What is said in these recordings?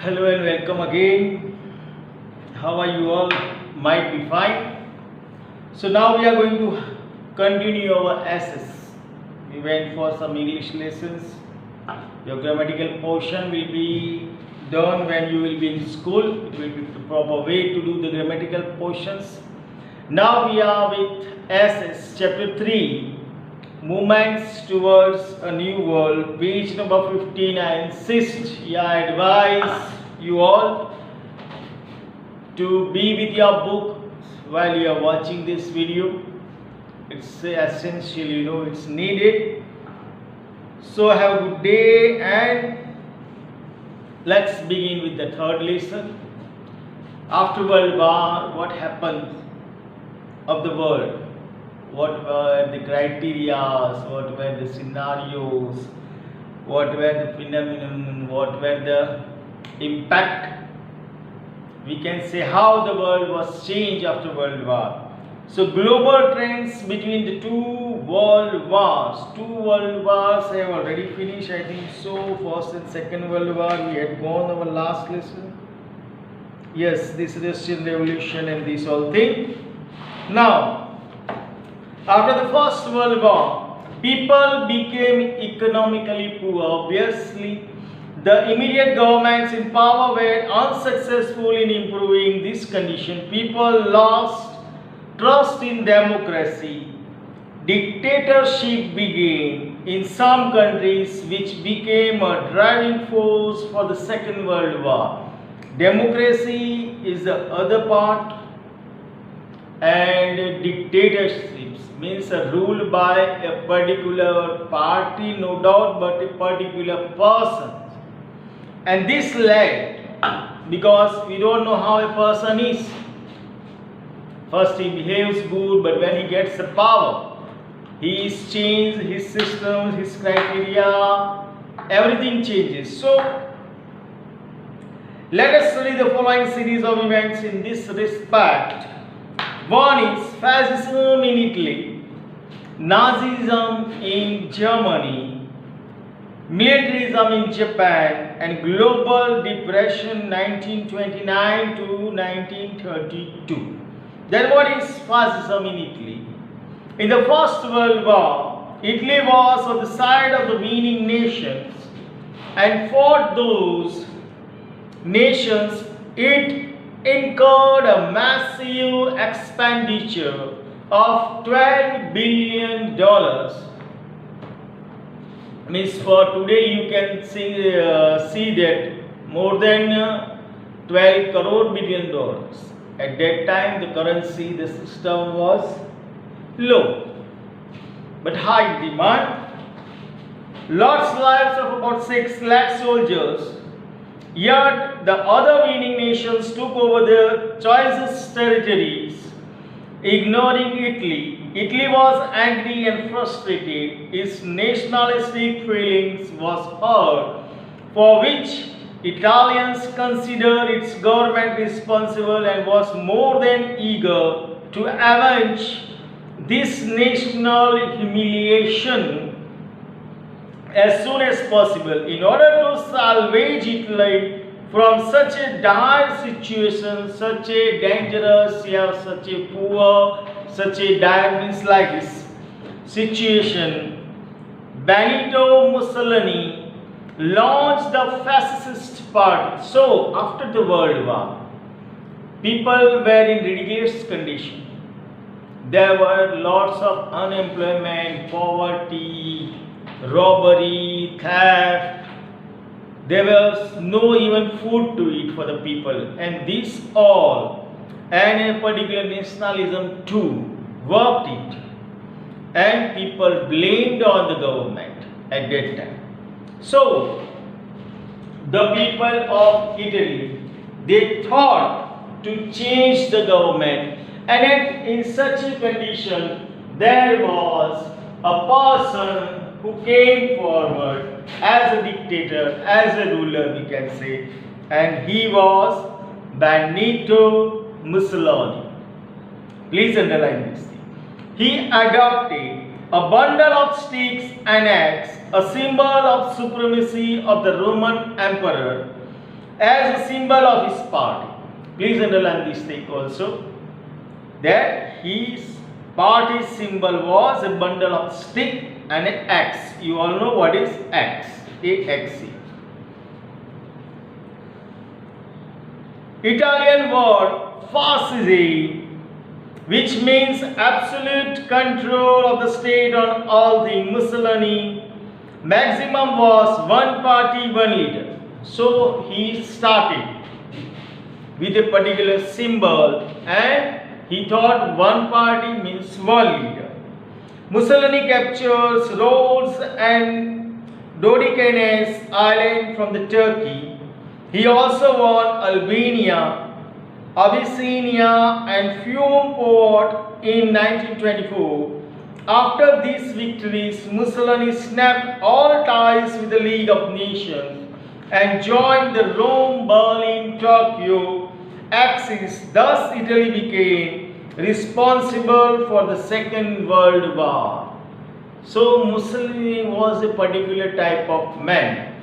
Hello and welcome again. How are you all? Might be fine. So now we are going to continue our essays. We went for some English lessons. Your grammatical portion will be done when you will be in school. It will be the proper way to do the grammatical portions. Now we are with essays, chapter 3. Movements towards a new world, page number 15. I insist, I advise you all to be with your book while you are watching this video. It's essential, it's needed. So have a good day and let's begin with the third lesson. After World War, what happened of the world? What were the criteria, what were the scenarios, what were the phenomenon, what were the impact. We can say how the world was changed after World War. So global trends between the two world wars. Two world wars have already finished, I think so. First and Second World War, we had gone our last lesson. Yes, this Russian Revolution and this whole thing. Now, after the First World War, people became economically poor. Obviously, the immediate governments in power were unsuccessful in improving this condition. People lost trust in democracy. Dictatorship began in some countries, which became a driving force for the Second World War. Democracy is the other part, and dictatorships means a rule by a particular party, no doubt, but a particular person. And this led, because we don't know how a person is. First he behaves good, but when he gets the power, he is changed, his systems, his criteria, everything changes. So let us study the following series of events in this respect. One is fascism in Italy, Nazism in Germany, militarism in Japan, and global depression 1929 to 1932. Then what is fascism in Italy? In the First World War, Italy was on the side of the winning nations and fought those nations. It incurred a massive expenditure of $12 billion. Means for today you can see that more than 12 crore billion dollars. At that time the currency, the system was low but high demand. Lost lives of about 6 lakh soldiers. Yet the other winning nations took over the choicest territories, ignoring Italy. Italy was angry and frustrated. Its nationalistic feelings was hurt, for which Italians considered its government responsible and was more than eager to avenge this national humiliation as soon as possible. In order to salvage Italy from such a dire situation, such a dangerous, such a poor, such a dire means like this situation, Benito Mussolini launched the fascist party. So after the World War, people were in ridiculous condition. There were lots of unemployment, poverty, robbery, theft. There was no even food to eat for the people, and this all, and a particular nationalism too, worked it, and people blamed on the government at that time. So the people of Italy, they thought to change the government, and in such a condition there was a person who came forward as a dictator, as a ruler, we can say, and he was Benito Mussolini. Please underline this thing. He adopted a bundle of sticks and axe, a symbol of supremacy of the Roman emperor as a symbol of his party. Please underline this thing also, that his party's symbol was a bundle of stick and an axe. You all know what is axe, A-X-E. Italian word fascism, which means absolute control of the state on all things. Mussolini maximum was one party, one leader. So he started with a particular symbol and he thought one party means one leader. Mussolini captures Rhodes and Dodecanese Island from the Turkey. He also won Albania, Abyssinia and Fiume Port in 1924. After these victories, Mussolini snapped all ties with the League of Nations and joined the Rome-Berlin-Tokyo axis. Thus, Italy became responsible for the Second World War. So, Mussolini was a particular type of man.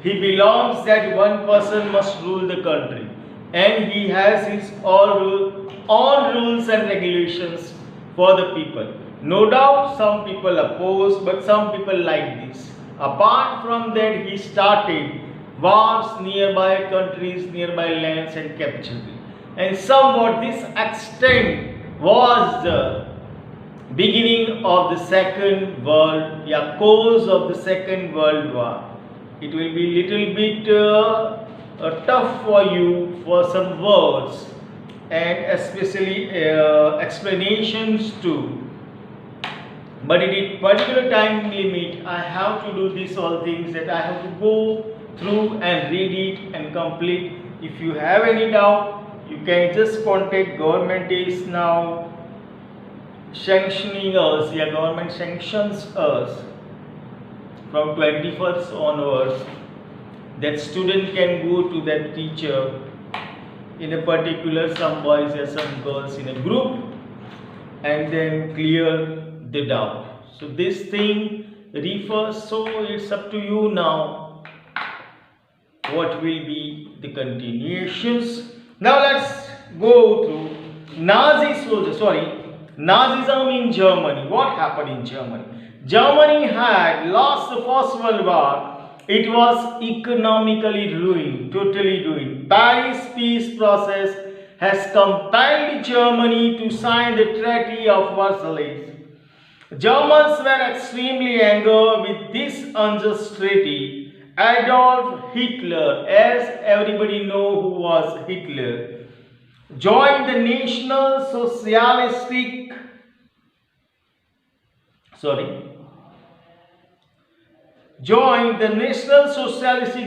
He belongs that one person must rule the country and he has his own rules and regulations for the people. No doubt some people oppose, but some people like this. Apart from that, he started wars nearby countries, nearby lands and captured it. And somewhat this extent was the beginning of the Second World, cause of the Second World War. It will be little bit tough for you for some words and especially explanations too. But in particular time limit, I have to do these all things that I have to go through and read it and complete. If you have any doubt, you can just contact. Government is now sanctioning us. Government sanctions us from 21st onwards. That student can go to that teacher in a particular, some boys or some girls in a group, and then clear the doubt. So this thing refers, so it's up to you now what will be the continuations. Now let's go to Nazism in Germany. What happened in Germany? Germany had lost the First World War. It was economically ruined, totally ruined. Paris peace process has compelled Germany to sign the Treaty of Versailles. Germans were extremely angry with this unjust treaty. Adolf Hitler, as everybody know who was Hitler, joined the National Socialistic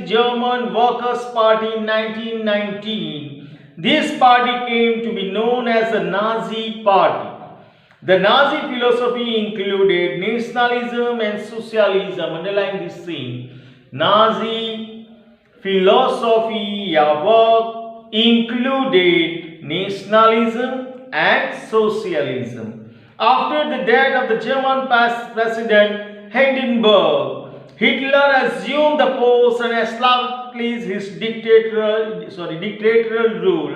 German Workers' Party in 1919. This party came to be known as the Nazi Party. The Nazi philosophy included nationalism and socialism. Underline this thing. Nazi philosophy work included nationalism and socialism. After the death of the German President Hindenburg, Hitler assumed the post and established his dictatorial rule.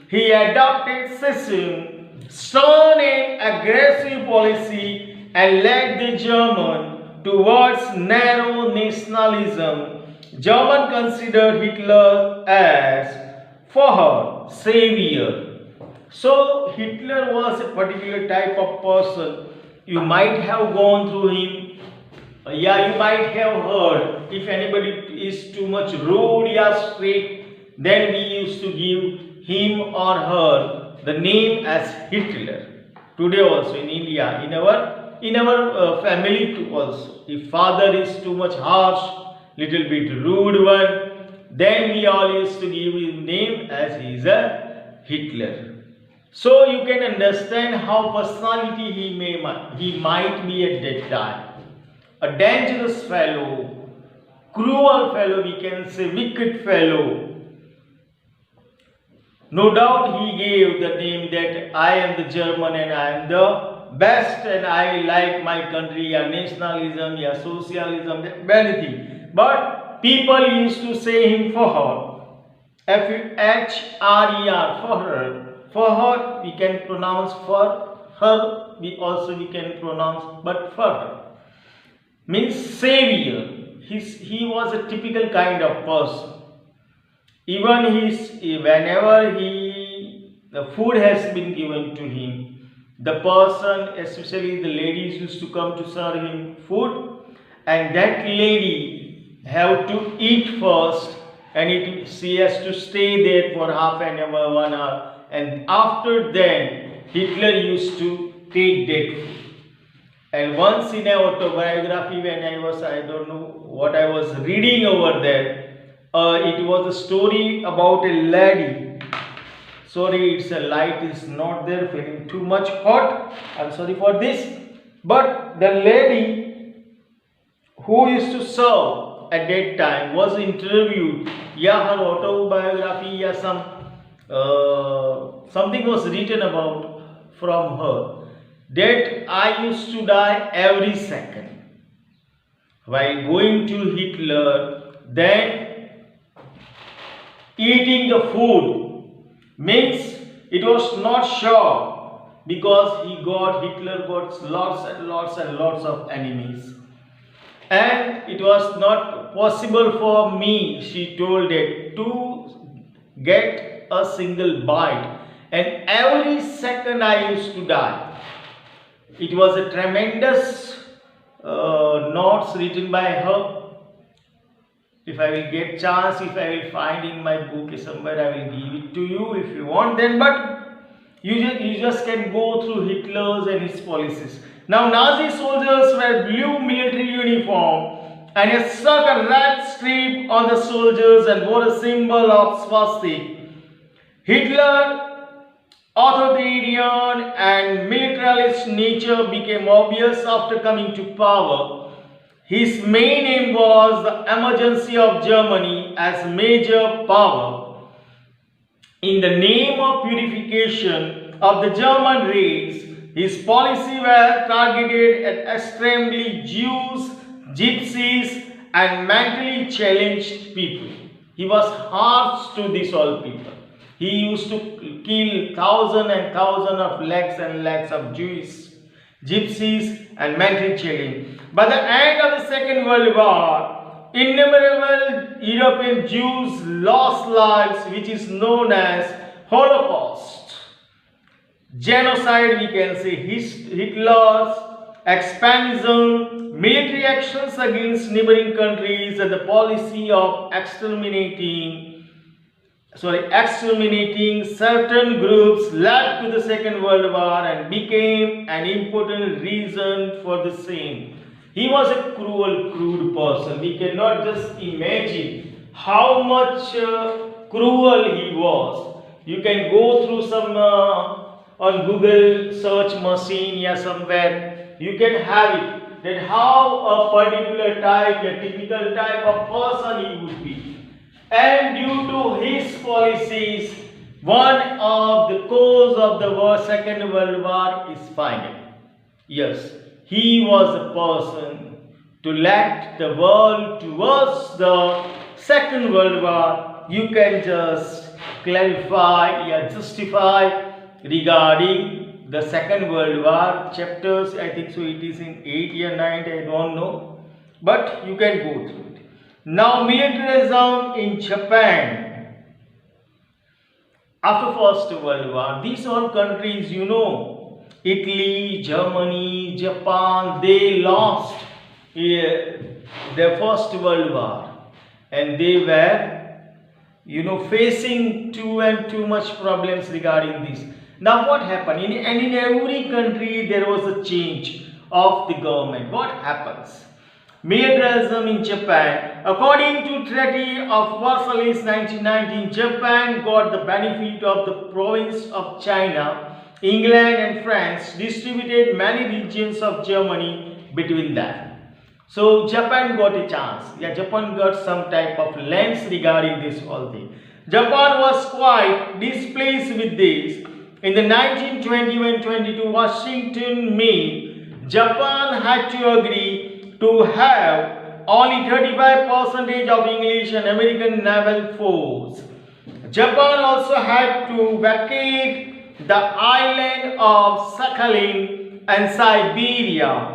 He adopted fascism, stern and aggressive policy, and led the German towards narrow nationalism. Germans considered Hitler as for savior. So Hitler was a particular type of person. You might have gone through him. You might have heard, if anybody is too much rude or strict, then we used to give him or her the name as Hitler. Today also in India, in our family too also. If father is too much harsh, little bit rude one, then we all used to give his name as he is a Hitler. So you can understand how personality he might be at that time. A dangerous fellow, cruel fellow, we can say wicked fellow. No doubt he gave the name that I am the German and I am the best and I like my country, yeah, nationalism, yeah, socialism, anything. But people used to say him for her. F-H-R-E-R, for her. For her, we can pronounce for her, we can pronounce but for her. Means savior. He was a typical kind of person. Even whenever the food has been given to him, the person, especially the ladies, used to come to serve him food, and that lady have to eat first, and she has to stay there for half an hour, 1 hour, and after then Hitler used to take that food. And once in an autobiography, when I don't know what I was reading over there, it was a story about a lady. Sorry, it's a light is not there, feeling too much hot. I'm sorry for this. But the lady who used to serve at that time was interviewed. Yeah, her autobiography, yeah, something was written about from her. That I used to die every second while going to Hitler, then eating the food. Means it was not sure, because Hitler got lots and lots and lots of enemies, and it was not possible for me, she told it, to get a single bite, and every second I used to die. It was a tremendous notes written by her. If I will get chance, if I will find in my book somewhere, I will give it to you if you want then. But you just can go through Hitler's and his policies. Now Nazi soldiers wear blue military uniform and a stuck a red strip on the soldiers and wore a symbol of swastika. Hitler authoritarian and militarist nature became obvious after coming to power. His main aim was the emergency of Germany as major power. In the name of purification of the German race, his policy were targeted at extremely Jews, gypsies, and mentally challenged people. He was harsh to these all people. He used to kill thousands and thousands of lakhs and lakhs of Jews, gypsies, and mentally challenged. By the end of the Second World War, innumerable European Jews lost lives, which is known as Holocaust. Genocide, we can say, Hitler's expansionism, military actions against neighboring countries, and the policy of exterminating certain groups led to the Second World War and became an important reason for the same. He was a crude person. We cannot just imagine how much cruel he was. You can go through some on Google search machine, yeah, somewhere. You can have it, that how a particular type, a typical type of person he would be. And due to his policies, one of the cause of the Second World War is final. Yes, he was a person to lead the world towards the Second World War. You can just clarify or justify regarding the Second World War chapters. I think so it is in 8 or 9, I don't know, but you can go through it. Now militarism in Japan. After First World War, these all countries, you know, Italy, Germany, Japan, they lost their First World War, and they were, you know, facing too much problems regarding this. Now what happened? In every country there was a change of the government. What happens? Militarism in Japan. According to Treaty of Versailles 1919, Japan got the benefit of the province of China. England and France distributed many regions of Germany between them. So Japan got a chance. Yeah, Japan got some type of lands regarding this whole thing. Japan was quite displeased with this. In the 1921-22 Washington meet, Japan had to agree to have only 35% of English and American naval force. Japan also had to vacate the island of Sakhalin and Siberia.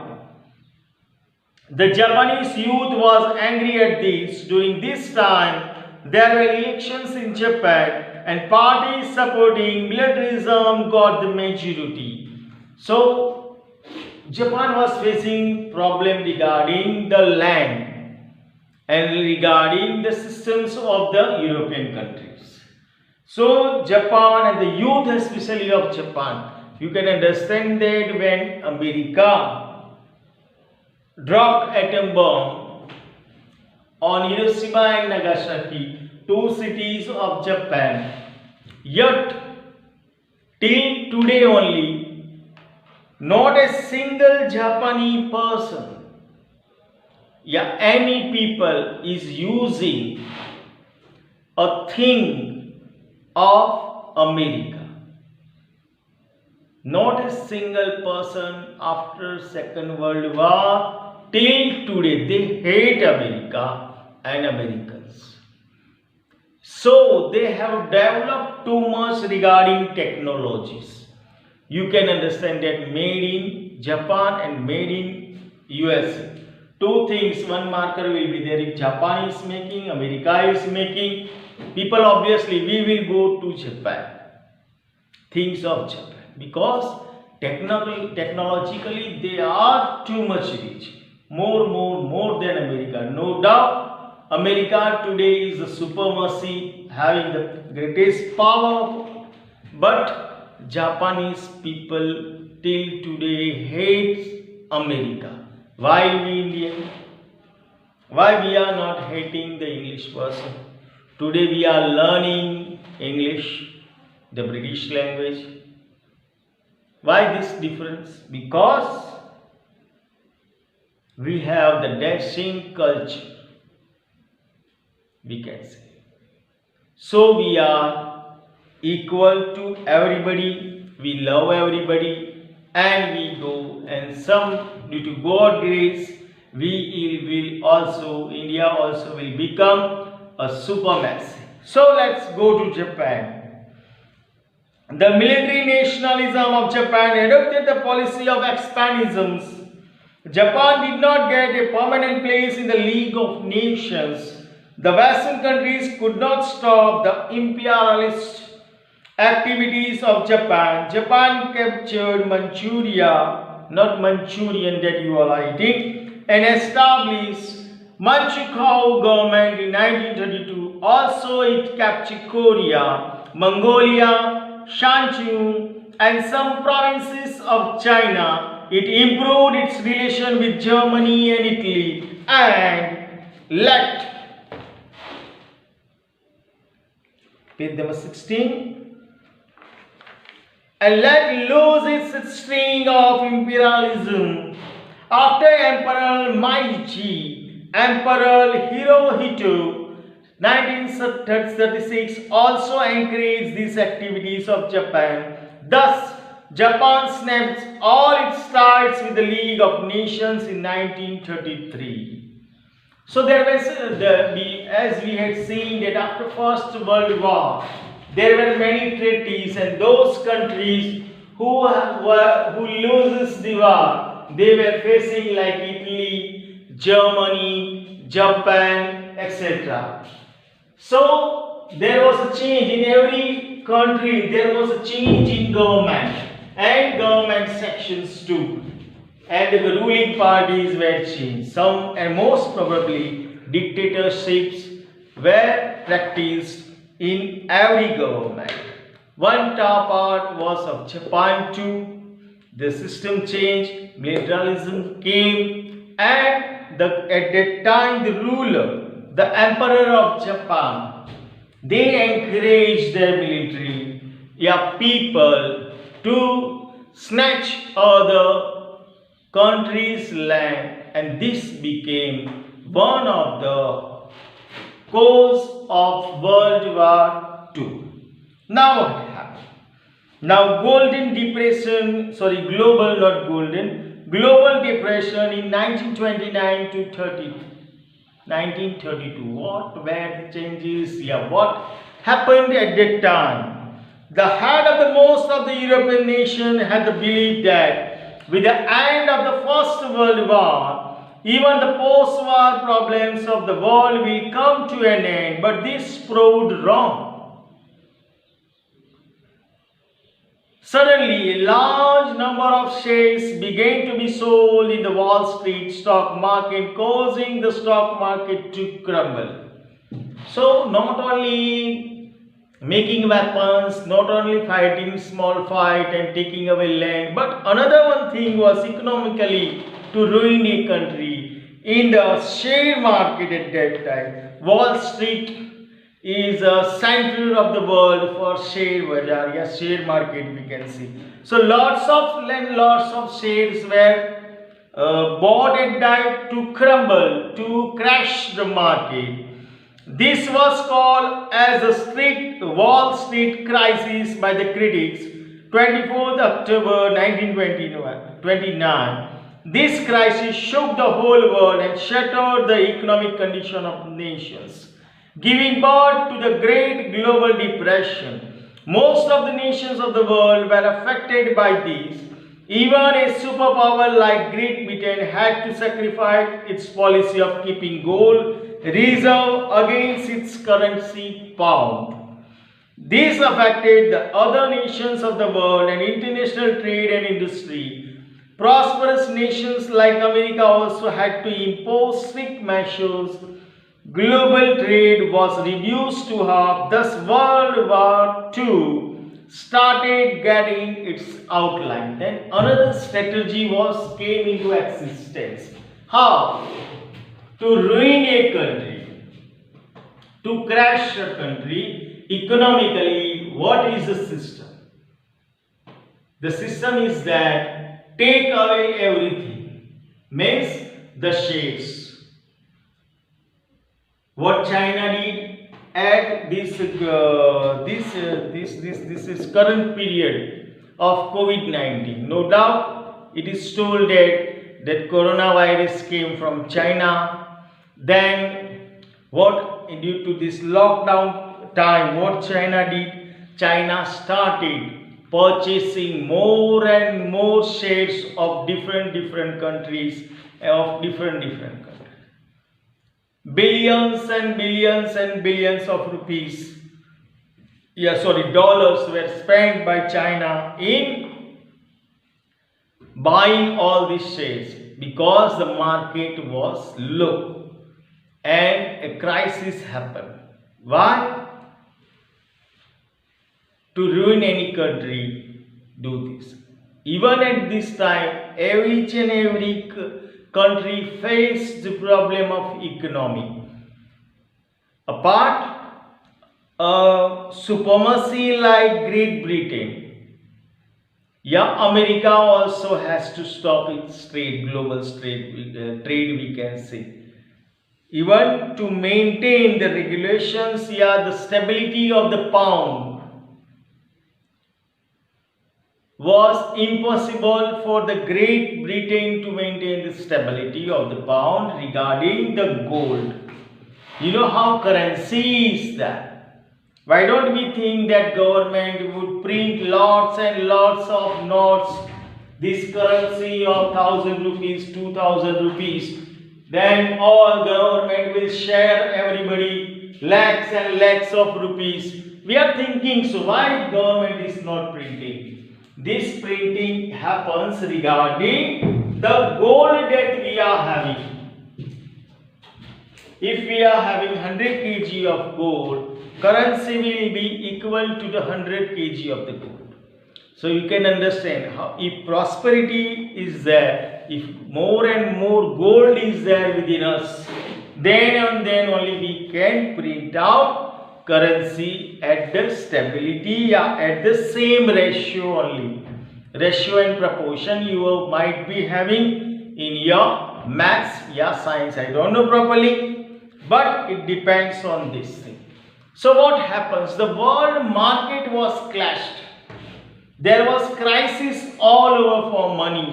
The Japanese youth was angry at this. During this time, there were elections in Japan and parties supporting militarism got the majority. So, Japan was facing problem regarding the land and regarding the systems of the European countries. So, Japan and the youth especially of Japan, you can understand that when America dropped atom bomb on Hiroshima and Nagasaki, two cities of Japan, yet till today only, not a single Japanese person, any people is using a thing of America. Not a single person after Second World War till today, they hate America and Americans. So they have developed too much regarding technologies. You can understand that made in Japan and made in USA. Two things, one marker will be there. If Japan is making, America is making, people obviously we will go to Japan. Things of Japan. Because technologically they are too much rich. More than America. No doubt, America today is the supremacy having the greatest power. But Japanese people till today hate America. Why we Indian? Why we are not hating the English person? Today we are learning English, the British language. Why this difference? Because we have the dashing culture, we can say. So we are equal to everybody, we love everybody, and we go, and some due to God's grace, we will also, India also will become a supremacy. So let's go to Japan. The military nationalism of Japan adopted the policy of expansionism. Japan did not get a permanent place in the League of Nations. The Western countries could not stop the imperialist activities of Japan. Japan captured Manchuria, not Manchurian that you are writing, and established Manchukuo government in 1932. Also it captured Korea, Mongolia, Shanxi and some provinces of China. It improved its relation with Germany and Italy and let page number 16 and let loose its string of imperialism. After Emperor Meiji, Emperor Hirohito 1936 also encouraged these activities of Japan. Thus, Japan snapped all its ties with the League of Nations in 1933. So there was, as we had seen that after First World War, there were many treaties, and those countries who loses the war, they were facing like Italy, Germany, Japan, etc. So there was a change in every country. There was a change in government and government sections too, and the ruling parties were changed. Some and most probably dictatorships were practiced in every government. One top part was of Japan too. The system changed, militarism came, and at that time the ruler, the Emperor of Japan, they encouraged their military, people to snatch other countries' land, and this became one of the cause of World War II. Now what happened? Now, golden depression, sorry, global, not golden, global depression in 1929 to 1932. What were the changes? Yeah, what happened at that time? The head of the most of the European nation had the belief that with the end of the First World War, even the post-war problems of the world will come to an end. But this proved wrong. Suddenly, a large number of shares began to be sold in the Wall Street stock market, causing the stock market to crumble. So, not only making weapons, not only fighting small fight and taking away land, but another one thing was economically to ruin a country. In the share market at that time, Wall Street is a center of the world for share bazaar, yes, share market we can see. So lots of land, lots of shares were bought and died to crumble, to crash the market. This was called as the Wall Street crisis by the critics. 24th October 1929. This crisis shook the whole world and shattered the economic condition of nations, giving birth to the Great Global Depression. Most of the nations of the world were affected by this. Even a superpower like Great Britain had to sacrifice its policy of keeping gold reserve against its currency pound. This affected the other nations of the world and international trade and industry. Prosperous nations like America also had to impose strict measures. Global trade was reduced to half. Thus, World War II started getting its outline. Then another strategy came into existence. How? To ruin a country, to crash a country economically. What is the system? The system is that take away everything, means the shares. What China did at this current period of COVID-19. No doubt, it is told that coronavirus came from China. Then, due to this lockdown time, what China did? China started purchasing more and more shares of different countries, of different countries. Billions and billions and billions of rupees, dollars were spent by China in buying all these shares because the market was low and a crisis happened. Why? To ruin any country, do this. Even at this time, each and every country faced the problem of economy. Apart supremacy like Great Britain, America also has to stop its global trade we can say. Even to maintain the regulations, the stability of the pound was impossible for the Great Britain to maintain the stability of the pound regarding the gold. You know how currency is that. Why don't we think that government would print lots and lots of notes, this currency of 1,000 rupees, 2,000 rupees, then all government will share everybody lakhs and lakhs of rupees. We are thinking, so why government is not printing? This printing happens regarding the gold that we are having. If we are having 100 kg of gold, currency will be equal to the 100 kg of the gold. So you can understand how if prosperity is there, if more and more gold is there within us, then and then only we can print out currency at the stability, at the same ratio only. Ratio and proportion you might be having in your maths, science, I don't know properly, but it depends on this thing. So what happens? The world market was clashed. There was crisis all over for money.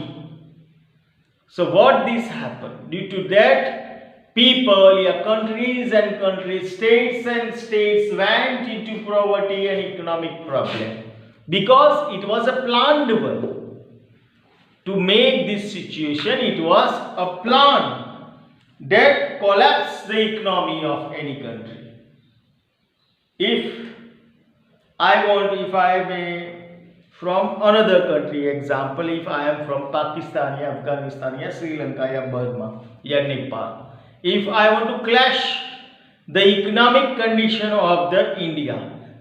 So what this happened? Due to that, people, countries and countries, states and states went into poverty and economic problem, because it was a planned one. To make this situation, it was a plan that collapsed the economy of any country. If I may from another country, example, if I am from Pakistan, या Afghanistan, या Sri Lanka, या Burma, या Nepal, if I want to clash the economic condition of the India,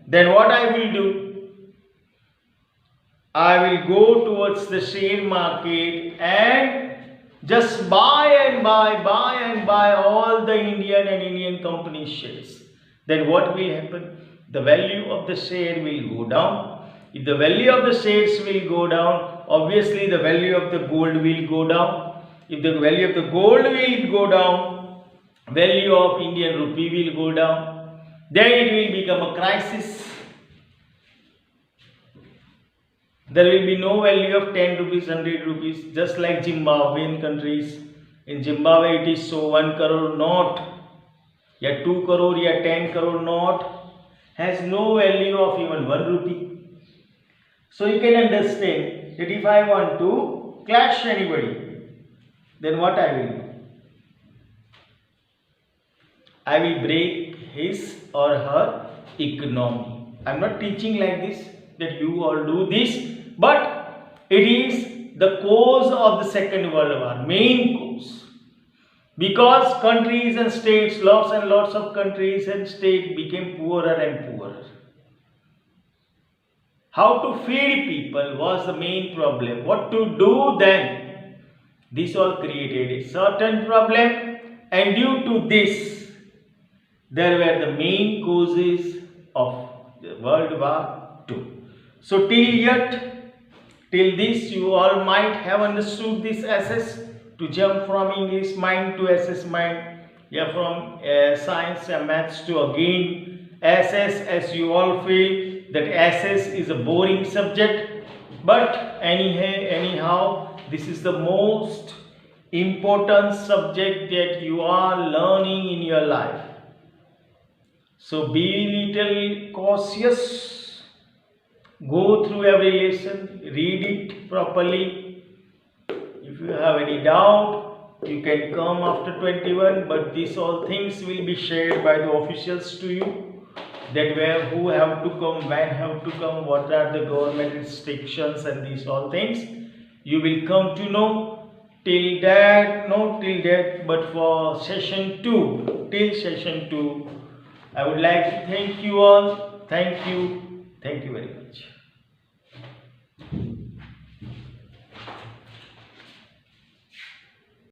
then what I will do? I will go towards the share market and just buy and buy all the Indian company shares. Then what will happen? The value of the share will go down. If the value of the shares will go down, obviously the value of the gold will go down. If the value of the gold will go down, value of Indian rupee will go down. Then it will become a crisis. There will be no value of 10 rupees, 100 rupees, just like Zimbabwean countries. In Zimbabwe it is so 1 crore note, या 2 crore या 10 crore note has no value of even 1 rupee. So you can understand that if I want to clash anybody, then what I will do? I will break his or her economy. I am not teaching like this that you all do this, but it is the cause of the Second World War, main cause. Because countries and states, lots and lots of countries and states became poorer and poorer. How to feed people was the main problem. What to do then? This all created a certain problem, and due to this, there were the main causes of the World War II. So till this, you all might have understood this SS, to jump from English mind to SS mind, yeah, from science and maths to again SS, as you all feel that SS is a boring subject, but anyhow, this is the most important subject that you are learning in your life. So be little cautious, go through every lesson, read it properly. If you have any doubt, you can come after 21, but these all things will be shared by the officials to you, that who have to come, when have to come, what are the government restrictions, and these all things you will come to know. Till that, but for session 2, till session 2, I would like to thank you all. Thank you very much.